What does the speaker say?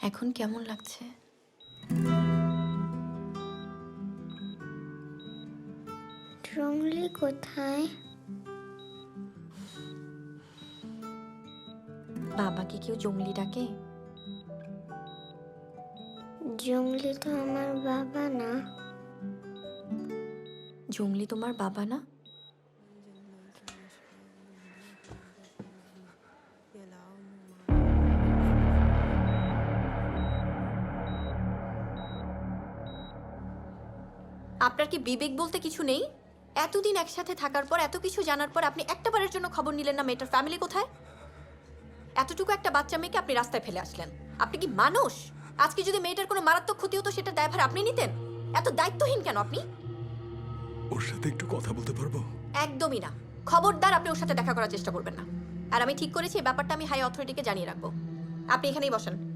এখন কেমন লাগছে? জঙ্গলি কোথায়? বাবাকে কেউ জঙ্গলি ডাকে? জঙ্গলি তো আমার বাবা না। জঙ্গলি তোমার বাবা না? আপনার কি বিবেক বলতে কিছু নেই? এতদিন একসাথে থাকার পর, এত কিছু জানার পর আপনি একটাবারের জন্য খবর নিলেন না মেয়েটার ফ্যামিলি কোথায়? এতটুকু একটা বাচ্চা মেয়েকে আপনি রাস্তায় ফেলে আসলেন। আপনি কি মানুষ? আজকে যদি মেয়েটার কোনো মারাত্মক ক্ষতি হতো সেটা দায়ভার আপনি নিতেন? এত দায়িত্বহীন কেন আপনি? ওর সাথে একটু কথা বলতে পারবো? একদমই না। খবরদার আপনি ওর সাথে দেখা করার চেষ্টা করবেন না। আর আমি ঠিক করেছি এই ব্যাপারটা আমি হাই অথরিটিকে জানিয়ে রাখবো। আপনি এখানেই বসেন।